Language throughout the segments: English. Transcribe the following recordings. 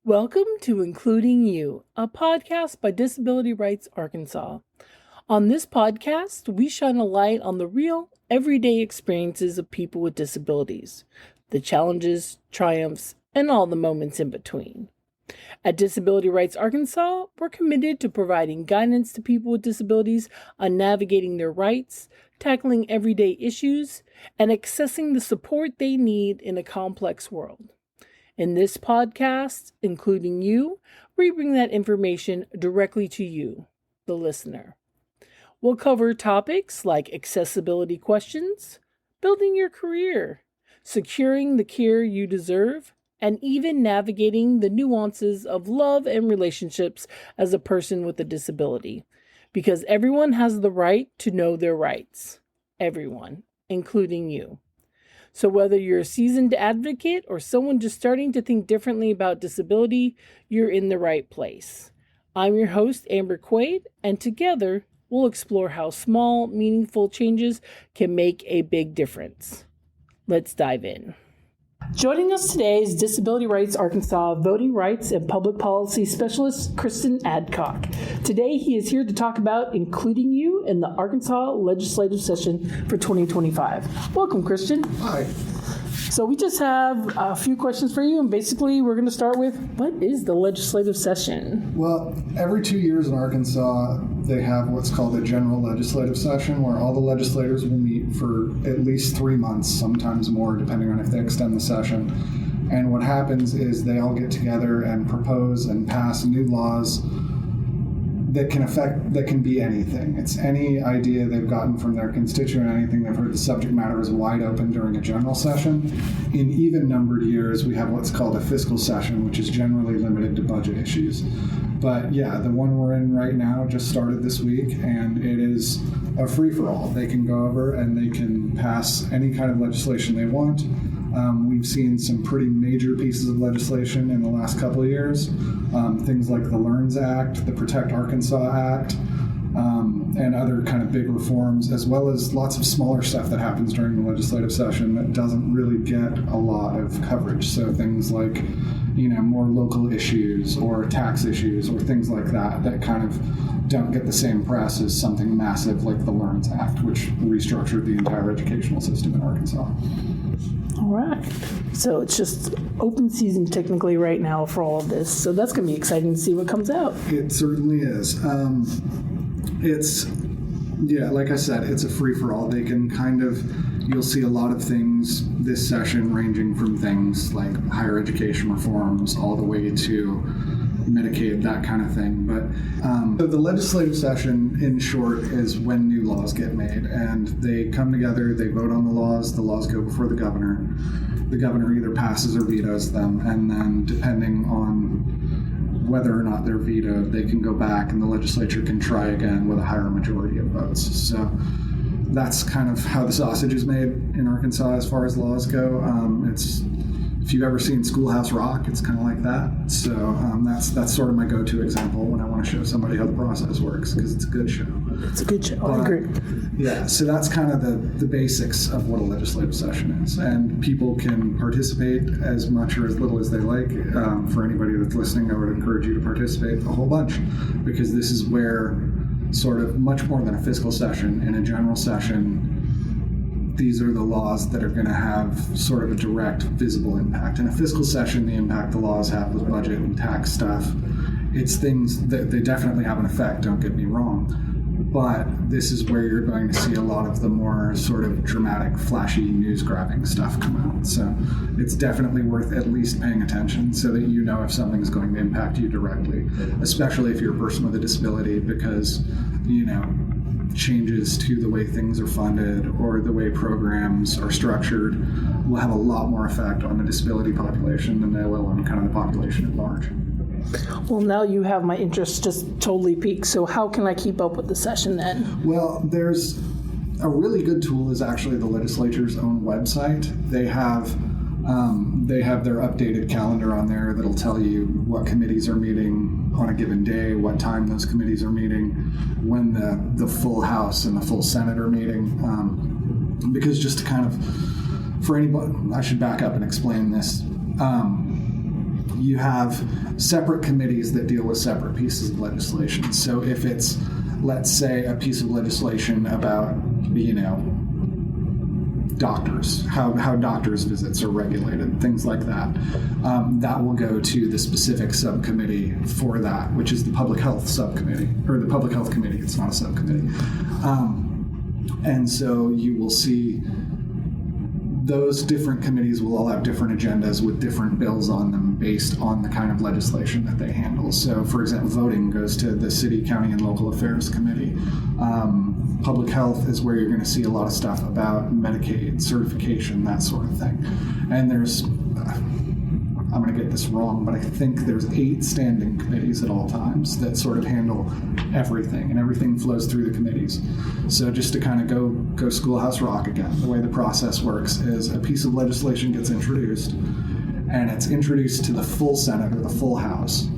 Welcome to Including You, a podcast by Disability Rights Arkansas. On this podcast, we shine a light on the real, everyday experiences of people with disabilities, the challenges, triumphs, and all the moments in between. At Disability Rights Arkansas, we're committed to providing guidance to people with disabilities on navigating their rights, tackling everyday issues, and accessing the support they need in a complex world. In this podcast, Including You, we bring that information directly to you, the listener. We'll cover topics like accessibility questions, building your career, securing the care you deserve, and even navigating the nuances of love and relationships as a person with a disability. Because everyone has the right to know their rights. Everyone, including you. So whether you're a seasoned advocate or someone just starting to think differently about disability, you're in the right place. I'm your host, Amber Quaid, and together we'll explore how small, meaningful changes can make a big difference. Let's dive in. Joining us today is Disability Rights Arkansas Voting Rights and Public Policy Specialist Christian Adcock. Today he is here to talk about Including You in the Arkansas legislative session for 2025. Welcome, Christian. Hi. So we just have a few questions for you, and basically we're going to start with, what is the legislative session? Well, every 2 years in Arkansas, they have what's called a general legislative session where all the legislators will meet for at least 3 months, sometimes more, depending on if they extend the session. And what happens is they all get together and propose and pass new laws that can be anything. It's any idea they've gotten from their constituent, anything they've heard. The subject matter is wide open during a general session. In even numbered years, we have what's called a fiscal session, which is generally limited to budget issues. But yeah, the one we're in right now just started this week, and it is a free-for-all. They can go over and they can pass any kind of legislation they want. We've seen some pretty major pieces of legislation in the last couple of years. Things like the LEARNS Act, the Protect Arkansas Act, and other kind of big reforms, as well as lots of smaller stuff that happens during the legislative session that doesn't really get a lot of coverage. So things like, more local issues or tax issues or things like that kind of don't get the same press as something massive like the LEARNS Act, which restructured the entire educational system in Arkansas. All right. So it's just open season technically right now for all of this. So that's going to be exciting to see what comes out. It certainly is. Like I said, it's a free-for-all. They can you'll see a lot of things this session ranging from things like higher education reforms all the way to Medicaid, that kind of thing. But the legislative session, in short, is when new laws get made, and they come together, they vote on the laws go before the governor. The governor either passes or vetoes them, and then depending on whether or not they're vetoed, they can go back and the legislature can try again with a higher majority of votes. So that's kind of how the sausage is made in Arkansas as far as laws go. If you've ever seen Schoolhouse Rock, it's kind of like that. So that's sort of my go-to example when I want to show somebody how the process works, because it's a good show. It's a good show. I agree. Yeah, so that's kind of the basics of what a legislative session is. And people can participate as much or as little as they like. For anybody that's listening, I would encourage you to participate a whole bunch, because this is where sort of much more than a fiscal session, in a general session, these are the laws that are going to have sort of a direct, visible impact. In a fiscal session, the impact the laws have with budget and tax stuff, it's things that they definitely have an effect, don't get me wrong. But this is where you're going to see a lot of the more sort of dramatic, flashy, news-grabbing stuff come out. So it's definitely worth at least paying attention so that you know if something's going to impact you directly, especially if you're a person with a disability, because, changes to the way things are funded or the way programs are structured will have a lot more effect on the disability population than they will on kind of the population at large. Well, now you have my interest just totally piqued. So how can I keep up with the session then? Well, there's a really good tool is actually the legislature's own website. They have their updated calendar on there that'll tell you what committees are meeting on a given day, what time those committees are meeting, when the full House and the full Senate are meeting. Because just to kind of, for anybody, I should back up and explain this. you have separate committees that deal with separate pieces of legislation. So if it's, let's say, a piece of legislation about, doctors, how doctors' visits are regulated, things like that, that will go to the specific subcommittee for that, which is the public health subcommittee, or the public health committee. It's not a subcommittee. And so you will see those different committees will all have different agendas with different bills on them based on the kind of legislation that they handle. So, for example, voting goes to the City, County, and Local Affairs Committee. Public health is where you're going to see a lot of stuff about Medicaid, certification, that sort of thing. And there's, I'm going to get this wrong, but I think there's 8 standing committees at all times that sort of handle everything, and everything flows through the committees. So just to kind of go Schoolhouse Rock again, the way the process works is a piece of legislation gets introduced, and it's introduced to the full Senate or the full House,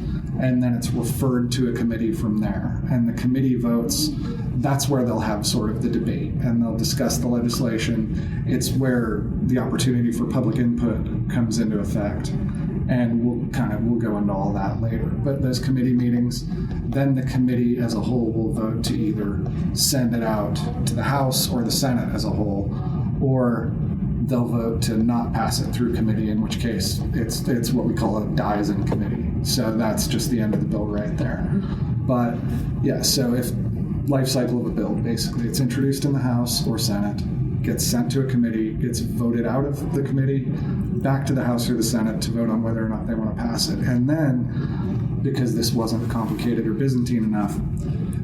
and then it's referred to a committee from there. And the committee votes. That's where they'll have sort of the debate, and they'll discuss the legislation. It's where the opportunity for public input comes into effect. And we'll go into all that later. But those committee meetings, then the committee as a whole will vote to either send it out to the House or the Senate as a whole, or they'll vote to not pass it through committee, in which case it's what we call a dies in committee. So that's just the end of the bill right there. But yeah, so if life cycle of a bill, basically, it's introduced in the House or Senate, gets sent to a committee, gets voted out of the committee, back to the House or the Senate to vote on whether or not they want to pass it. And then, because this wasn't complicated or Byzantine enough,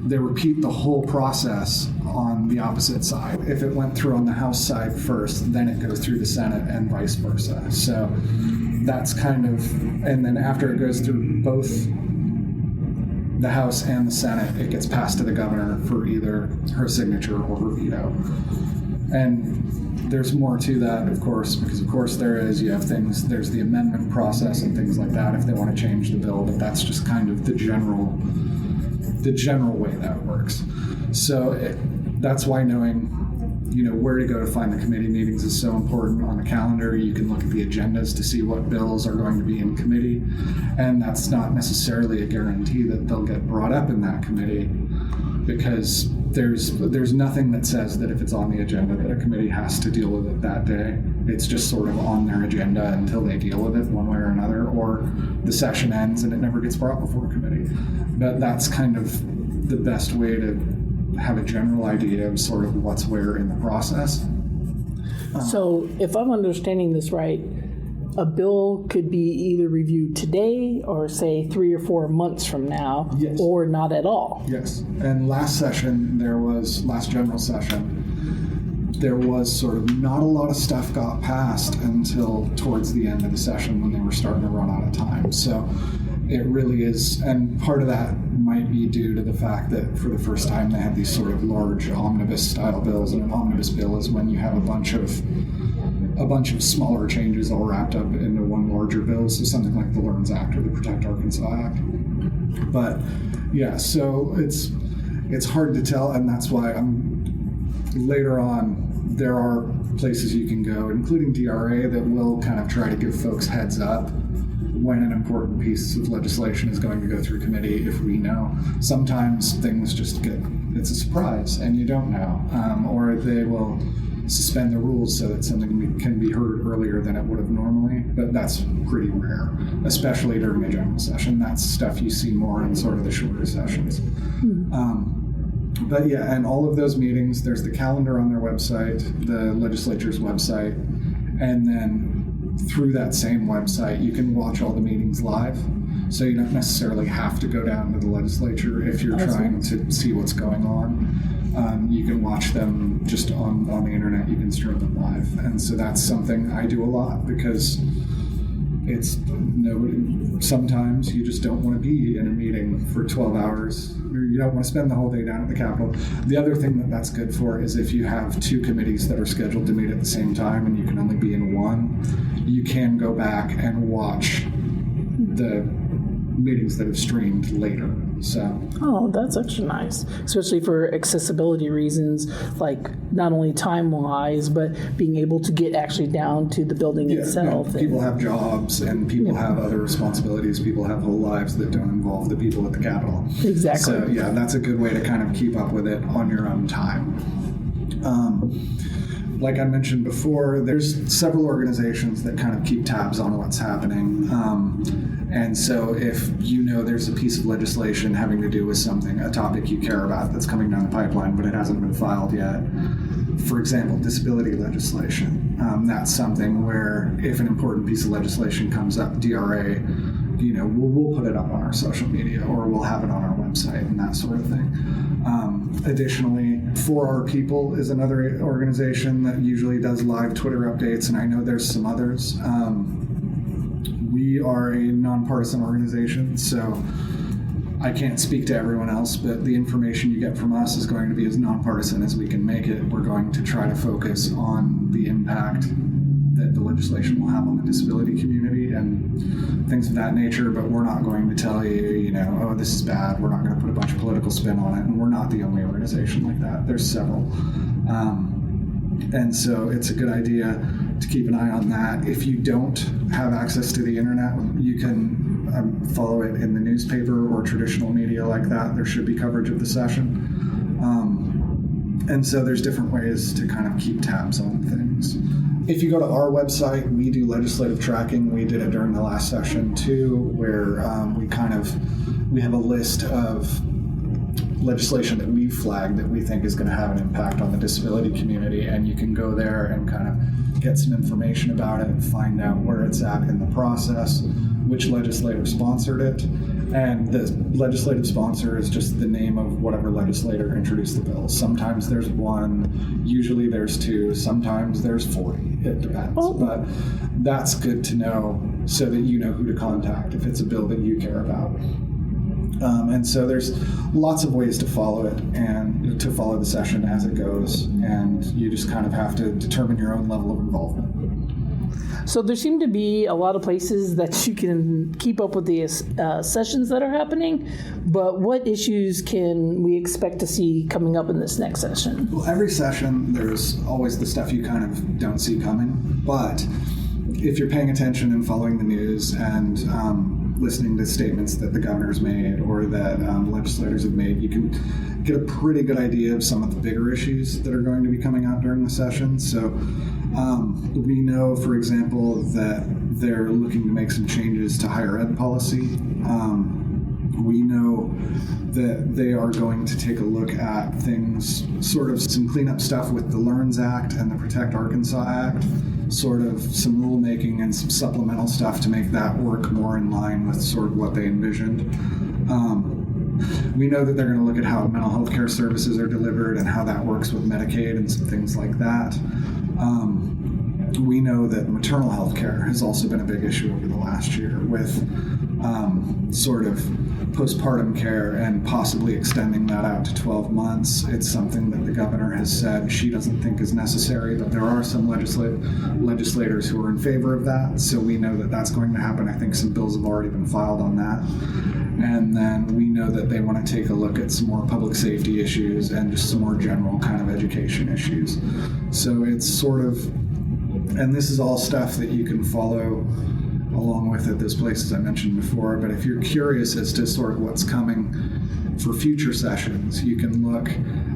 they repeat the whole process on the opposite side. If it went through on the House side first, then it goes through the Senate and vice versa. So that's kind of, and then after it goes through both the House and the Senate, it gets passed to the governor for either her signature or her veto. And there's more to that, of course, because of course you have things, there's the amendment process and things like that if they want to change the bill, but that's just kind of the general way that works. So that's why knowing, where to go to find the committee meetings is so important. On the calendar, you can look at the agendas to see what bills are going to be in committee, and that's not necessarily a guarantee that they'll get brought up in that committee, because there's nothing that says that if it's on the agenda that a committee has to deal with it that day. It's just sort of on their agenda until they deal with it one way or another, or the session ends and it never gets brought before a committee. But that's kind of the best way to have a general idea of sort of what's where in the process. So if I'm understanding this right, a bill could be either reviewed today or say 3 or 4 months from now, yes, or not at all. Yes. And last general session, there was sort of not a lot of stuff got passed until towards the end of the session when they were starting to run out of time. So it really is, and part of that might be due to the fact that for the first time they had these sort of large omnibus style bills, and an omnibus bill is when you have a bunch of smaller changes all wrapped up into one larger bill, so something like the Learns Act or the Protect Arkansas Act. But yeah, so it's hard to tell, and that's why later on there are places you can go, including DRA, that will kind of try to give folks heads up when an important piece of legislation is going to go through committee. If we know, sometimes things just it's a surprise and you don't know, or they will suspend the rules so that something can be heard earlier than it would have normally, but that's pretty rare, especially during a general session. That's stuff you see more in sort of the shorter sessions. But yeah, and all of those meetings, there's the calendar on their website, the legislature's website, and then through that same website, you can watch all the meetings live. So you don't necessarily have to go down to the legislature if you're trying to see what's going on. You can watch them just on the internet. You can stream them live. And so that's something I do a lot, because sometimes you just don't want to be in a meeting for 12 hours. You don't want to spend the whole day down at the Capitol. The other thing that's good for is if you have 2 committees that are scheduled to meet at the same time and you can only be in one, you can go back and watch the meetings that have streamed later. So, oh, that's actually nice, especially for accessibility reasons, like not only time-wise, but being able to get actually down to the building itself. People have jobs, and people have other responsibilities. People have whole lives that don't involve the people at the Capitol. Exactly. So, yeah, that's a good way to kind of keep up with it on your own time. Like I mentioned before, there's several organizations that kind of keep tabs on what's happening. And so if you know there's a piece of legislation having to do with something, a topic you care about that's coming down the pipeline, but it hasn't been filed yet, for example, disability legislation, that's something where if an important piece of legislation comes up, DRA, we'll put it up on our social media, or we'll have it on our website and that sort of thing. Additionally, For Our People is another organization that usually does live Twitter updates, and I know there's some others. We are a nonpartisan organization, so I can't speak to everyone else, but the information you get from us is going to be as nonpartisan as we can make it. We're going to try to focus on the impact that the legislation will have on the disability community and things of that nature, but we're not going to tell you, oh, this is bad. We're not going to put a bunch of political spin on it, and we're not the only organization like that. There's several. And so it's a good idea to keep an eye on that. If you don't have access to the internet, you can follow it in the newspaper or traditional media like that. There should be coverage of the session. And so there's different ways to kind of keep tabs on things. If you go to our website, we do legislative tracking. We did it during the last session too, where we have a list of legislation that we flagged that we think is going to have an impact on the disability community, and you can go there and kind of get some information about it, find out where it's at in the process, which legislator sponsored it, and the legislative sponsor is just the name of whatever legislator introduced the bill. Sometimes there's one, usually there's two, sometimes there's 40. It depends. But that's good to know so that you know who to contact if it's a bill that you care about. And so there's lots of ways to follow it and to follow the session as it goes, and you just kind of have to determine your own level of involvement. So there seem to be a lot of places that you can keep up with the sessions that are happening, but what issues can we expect to see coming up in this next session? Well, every session, there's always the stuff you kind of don't see coming, but if you're paying attention and following the news and listening to statements that the governor's made or that legislators have made, you can get a pretty good idea of some of the bigger issues that are going to be coming out during the session. So we know, for example, that they're looking to make some changes to higher ed policy. We know that they are going to take a look at things, sort of some cleanup stuff with the LEARNS Act and the Protect Arkansas Act, sort of some rulemaking and some supplemental stuff to make that work more in line with sort of what they envisioned. We know that they're going to look at how mental health care services are delivered and how that works with Medicaid and some things like that. We know that maternal health care has also been a big issue over the last year with sort of postpartum care and possibly extending that out to 12 months. It's something that the governor has said she doesn't think is necessary, but there are some legislators who are in favor of that. So we know that that's going to happen. I think some bills have already been filed on that. And then we know that they want to take a look at some more public safety issues and just some more general kind of education issues. So it's sort of, and this is all stuff that you can follow along with at those places I mentioned before, but if you're curious as to sort of what's coming for future sessions, you can look.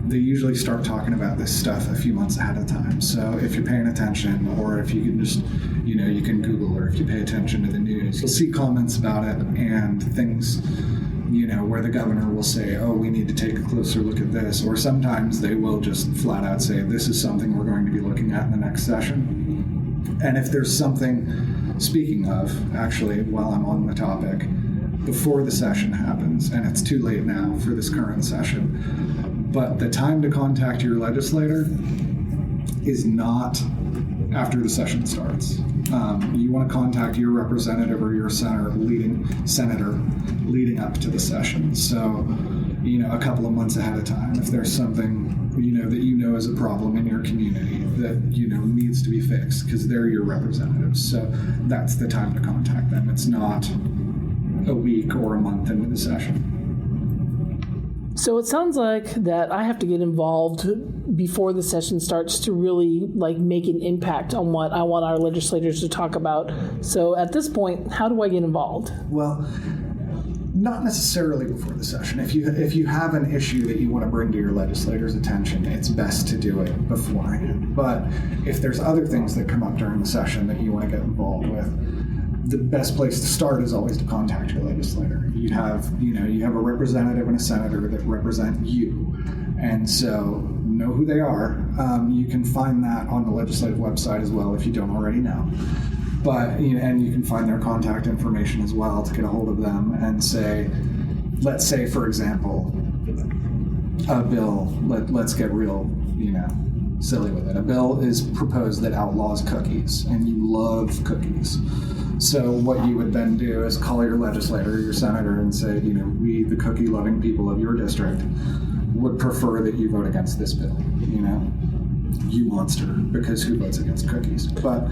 They usually start talking about this stuff a few months ahead of time. So if you're paying attention, or if you can just, you can Google, or if you pay attention to the news, you'll see comments about it and things, where the governor will say, oh, we need to take a closer look at this. Or sometimes they will just flat out say, this is something we're going to be looking at in the next session. And if there's something, speaking of, actually, while I'm on the topic, before the session happens, and it's too late now for this current session, but the time to contact your legislator is not after the session starts. You want to contact your representative or your senator leading up to the session. So, a couple of months ahead of time, if there's something, that is a problem in your community that, needs to be fixed, because they're your representatives. So that's the time to contact them. It's not a week week or a month into the session. So it sounds like that I have to get involved before the session starts to really make an impact on what I want our legislators to talk about. So at this point, how do I get involved? Well, not necessarily before the session. If you have an issue that you want to bring to your legislators' attention, it's best to do it beforehand. But if there's other things that come up during the session that you want to get involved with, the best place to start is always to contact your legislator. You have a representative and a senator that represent you, and so know who they are. You can find that on the legislative website as well if you don't already know. But and you can find their contact information as well to get a hold of them and say, let's say for example, a bill. Let's get real, silly with it. A bill is proposed that outlaws cookies, and you love cookies. So what you would then do is call your legislator, your senator, and say, we, the cookie-loving people of your district, would prefer that you vote against this bill. You monster, because who votes against cookies? But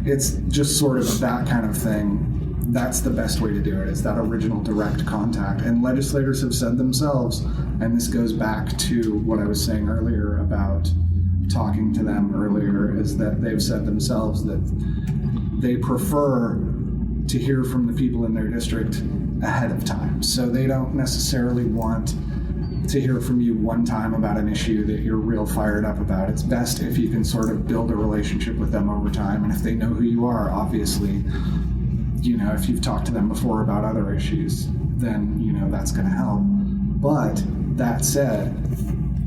it's just sort of that kind of thing. That's the best way to do it, is that original direct contact. And legislators have said themselves, and this goes back to what I was saying earlier about talking to them earlier, is that they've said themselves that they prefer to hear from the people in their district ahead of time. So they don't necessarily want to hear from you one time about an issue that you're real fired up about. It's best if you can sort of build a relationship with them over time. And if they know who you are, obviously, if you've talked to them before about other issues, then, that's going to help. But that said,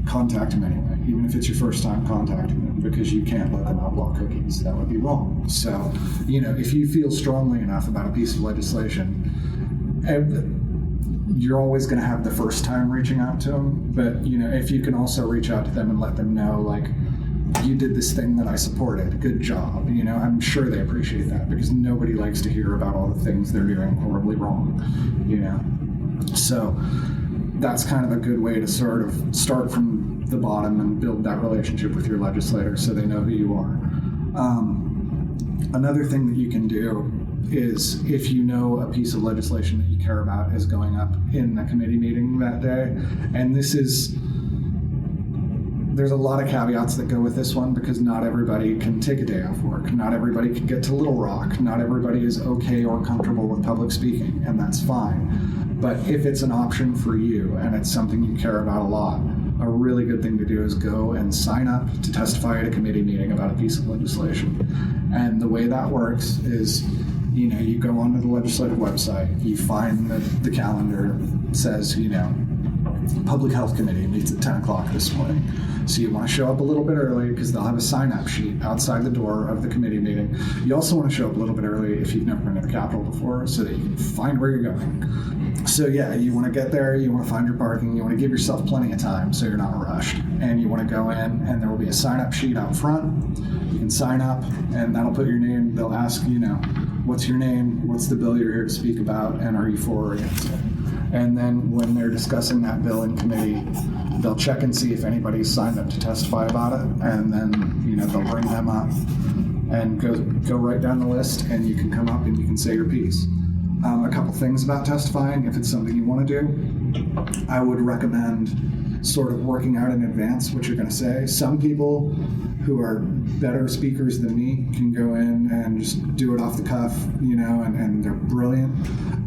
contact them anyway, even if it's your first time contacting them, because you can't let them outlaw cookies. That would be wrong. So, if you feel strongly enough about a piece of legislation, you're always going to have the first time reaching out to them. But, if you can also reach out to them and let them know, you did this thing that I supported, good job. I'm sure they appreciate that, because nobody likes to hear about all the things they're doing horribly wrong, So that's kind of a good way to sort of start from the bottom and build that relationship with your legislator so they know who you are. Another thing that you can do is, if you know a piece of legislation that you care about is going up in a committee meeting that day, and there's a lot of caveats that go with this one, because not everybody can take a day off work. Not everybody can get to Little Rock. Not everybody is okay or comfortable with public speaking, and that's fine. But if it's an option for you and it's something you care about a lot, a really good thing to do is go and sign up to testify at a committee meeting about a piece of legislation. And the way that works is, you go onto the legislative website, you find the calendar says, Public Health Committee meets at 10 o'clock this morning. So you want to show up a little bit early, because they'll have a sign-up sheet outside the door of the committee meeting. You also want to show up a little bit early if you've never been to the Capitol before, so that you can find where you're going. So yeah, you want to get there, you want to find your parking, you want to give yourself plenty of time so you're not rushed. And you want to go in, and there will be a sign-up sheet out front. You can sign up, and that'll put your name. They'll ask, what's your name, what's the bill you're here to speak about, and are you for or against it? And then when they're discussing that bill in committee, they'll check and see if anybody's signed up to testify about it, and then they'll bring them up and go right down the list, and you can come up and you can say your piece. A couple things about testifying, if it's something you want to do, I would recommend sort of working out in advance what you're going to say. Some people who are better speakers than me can go in and just do it off the cuff, and they're brilliant.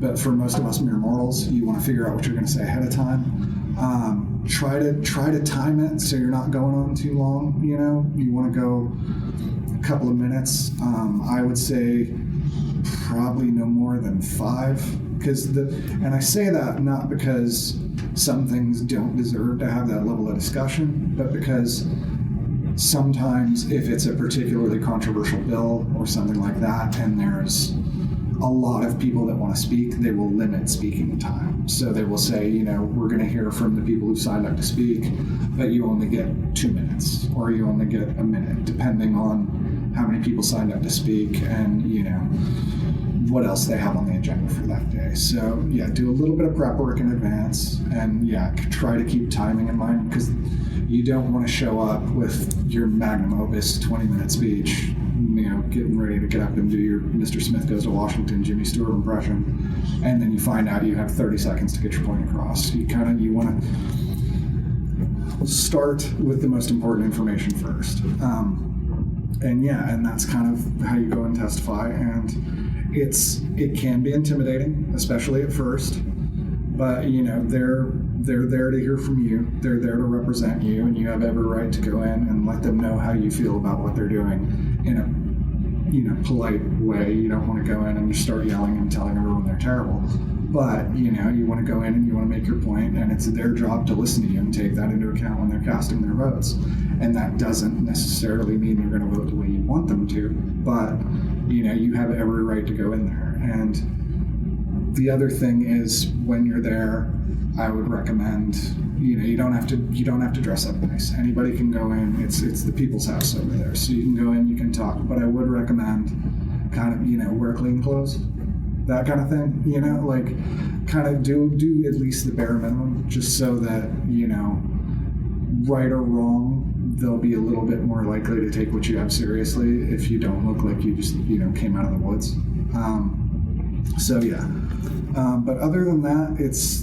But for most of us mere mortals, you want to figure out what you're going to say ahead of time. Try to time it so you're not going on too long. You want to go a couple of minutes. I would say probably no more than 5, and I say that not because some things don't deserve to have that level of discussion, but because sometimes if it's a particularly controversial bill or something like that, and there's a lot of people that want to speak, they will limit speaking time. So they will say, we're going to hear from the people who signed up to speak, but you only get 2 minutes, or you only get a minute, depending on how many people signed up to speak and, what else they have on the agenda for that day. So yeah, do a little bit of prep work in advance, and yeah, try to keep timing in mind, because you don't want to show up with your magnum opus 20-minute speech getting ready to get up and do your Mr. Smith Goes to Washington, Jimmy Stewart impression, and then you find out you have 30 seconds to get your point across. You want to start with the most important information first. And that's kind of how you go and testify. And it can be intimidating, especially at first. But they're there to hear from you. They're there to represent you, and you have every right to go in and let them know how you feel about what they're doing in a polite way. You don't want to go in and just start yelling and telling everyone they're terrible. But you want to go in and you want to make your point, and it's their job to listen to you and take that into account when they're casting their votes. And that doesn't necessarily mean they're going to vote the way you want them to, but you have every right to go in there. And the other thing is, when you're there, I would recommend you don't have to dress up nice. Anybody can go in. It's the people's house over there, so you can go in, you can talk. But I would recommend kind of wear clean clothes. That kind of thing, kind of do at least the bare minimum, just so that, right or wrong, they'll be a little bit more likely to take what you have seriously if you don't look like you just, came out of the woods. But other than that,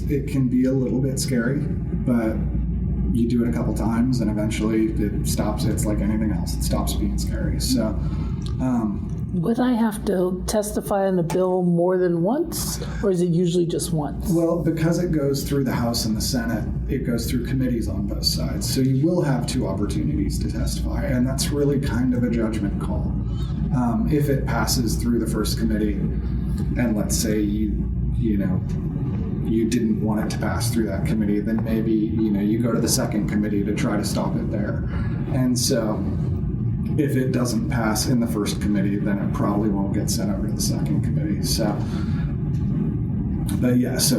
it can be a little bit scary, but you do it a couple times and eventually it stops. It's like anything else. It stops being scary. So, would I have to testify on the bill more than once, or is it usually just once? Well, because it goes through the House and the Senate, it goes through committees on both sides. So you will have 2 opportunities to testify, and that's really kind of a judgment call. If it passes through the first committee, and let's say you didn't want it to pass through that committee, then maybe you go to the second committee to try to stop it there. And so if it doesn't pass in the first committee, then it probably won't get sent over to the second committee. So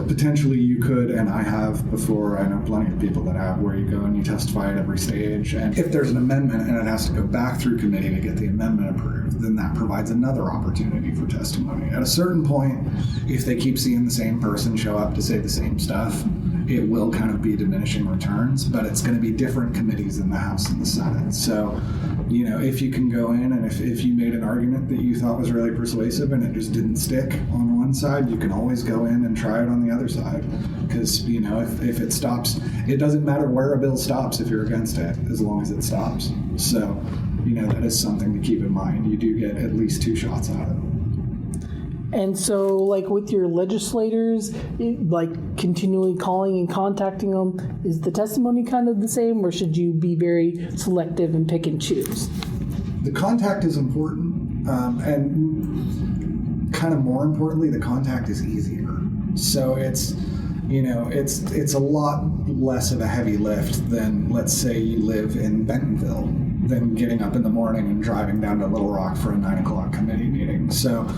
potentially you could, and I have before. I know plenty of people that have, where you go and you testify at every stage, and if there's an amendment and it has to go back through committee to get the amendment approved, then that provides another opportunity for testimony. At a certain point, if they keep seeing the same person show up to say the same stuff, it will kind of be diminishing returns, but it's going to be different committees in the House and the Senate. So, if you can go in and if you made an argument that you thought was really persuasive and it just didn't stick on one side, you can always go in and try it on the other side. Because, if it stops, it doesn't matter where a bill stops if you're against it, as long as it stops. So, that is something to keep in mind. You do get at least 2 shots at it. And so, with your legislators, continually calling and contacting them, is the testimony kind of the same, or should you be very selective and pick and choose? The contact is important, and kind of more importantly, the contact is easier. So it's a lot less of a heavy lift than, let's say, you live in Bentonville, than getting up in the morning and driving down to Little Rock for a 9:00 committee meeting. So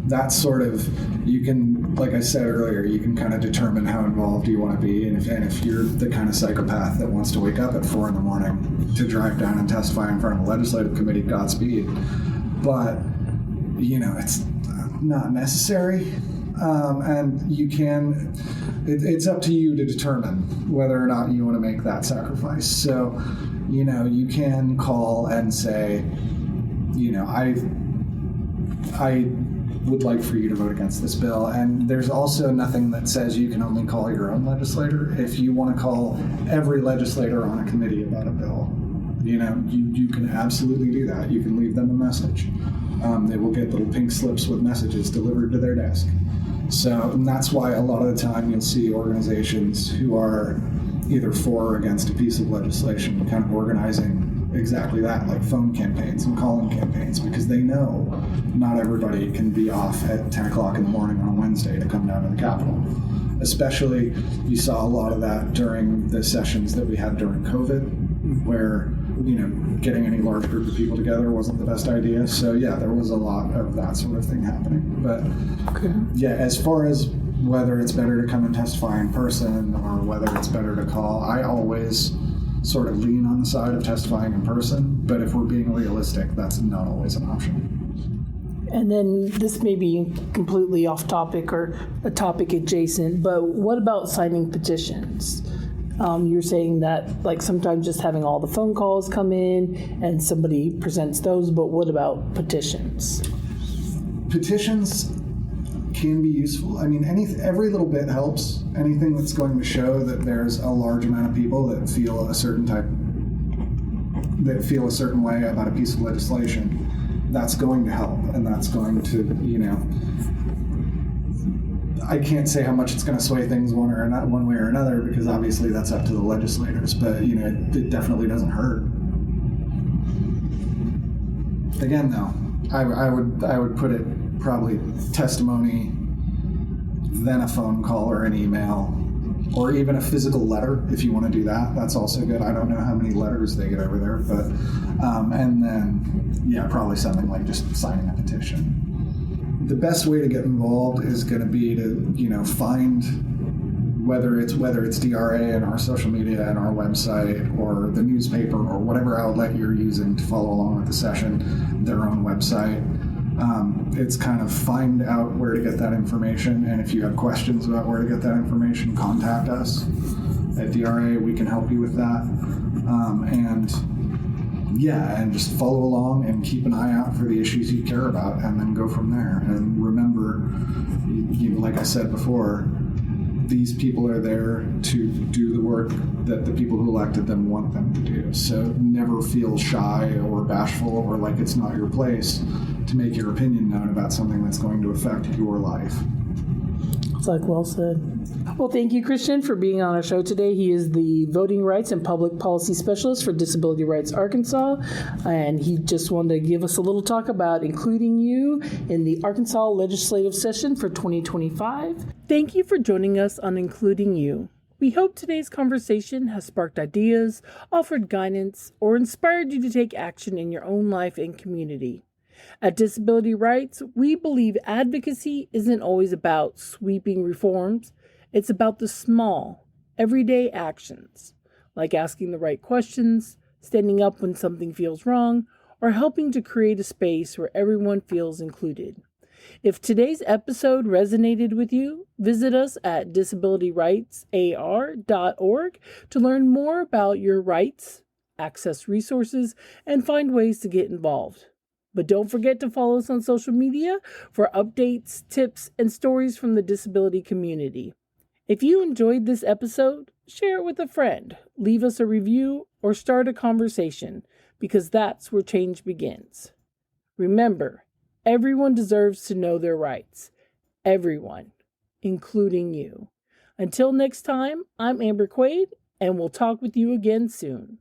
that's sort of, you can, like I said earlier, you can kind of determine how involved you want to be, and if you're the kind of psychopath that wants to wake up at 4 a.m. to drive down and testify in front of a legislative committee, Godspeed. But it's not necessary, and you can. It's up to you to determine whether or not you want to make that sacrifice. So, you can call and say, I would like for you to vote against this bill. And there's also nothing that says you can only call your own legislator. If you want to call every legislator on a committee about a bill, you can absolutely do that. You can leave them a message. They will get little pink slips with messages delivered to their desk. So, and that's why a lot of the time you'll see organizations who are either for or against a piece of legislation kind of organizing exactly that, like phone campaigns and call-in campaigns, because they know not everybody can be off at 10 o'clock in the morning on a Wednesday to come down to the Capitol. Especially, you saw a lot of that during the sessions that we had during COVID, where, getting any large group of people together wasn't the best idea. So yeah, there was a lot of that sort of thing happening. But as far as whether it's better to come and testify in person or whether it's better to call, I always sort of lean on the side of testifying in person, but if we're being realistic, that's not always an option. And then this may be completely off topic or a topic adjacent, but what about signing petitions? You're saying that, like, sometimes just having all the phone calls come in and somebody presents those, but what about petitions? Petitions can be useful. I mean, every little bit helps. Anything that's going to show that there's a large amount of people that feel a certain way about a piece of legislation, that's going to help, and that's going to, I can't say how much it's going to sway things one way or another, because obviously that's up to the legislators, but it definitely doesn't hurt. Again, though, I would put it probably testimony, then a phone call or an email, or even a physical letter if you want to do that. That's also good. I don't know how many letters they get over there, but and then probably something like just signing a petition. The best way to get involved is going to be to find whether it's DRA and our social media and our website, or the newspaper, or whatever outlet you're using to follow along with the session, their own website. It's kind of find out where to get that information, and if you have questions about where to get that information, contact us at DRA. We can help you with that. And just follow along and keep an eye out for the issues you care about, and then go from there. And remember, like I said before, these people are there to do the work that the people who elected them want them to do. So never feel shy or bashful or like it's not your place to make your opinion known about something that's going to affect your life. It's well said. Well, thank you, Christian, for being on our show today. He is the Voting Rights and Public Policy Specialist for Disability Rights Arkansas, and he just wanted to give us a little talk about including you in the Arkansas legislative session for 2025. Thank you for joining us on Including You. We hope today's conversation has sparked ideas, offered guidance, or inspired you to take action in your own life and community. At Disability Rights, we believe advocacy isn't always about sweeping reforms. It's about the small, everyday actions, like asking the right questions, standing up when something feels wrong, or helping to create a space where everyone feels included. If today's episode resonated with you, visit us at disabilityrightsar.org to learn more about your rights, access resources, and find ways to get involved. But don't forget to follow us on social media for updates, tips, and stories from the disability community. If you enjoyed this episode, share it with a friend, leave us a review, or start a conversation, because that's where change begins. Remember, everyone deserves to know their rights. Everyone, including you. Until next time, I'm Amber Quaid, and we'll talk with you again soon.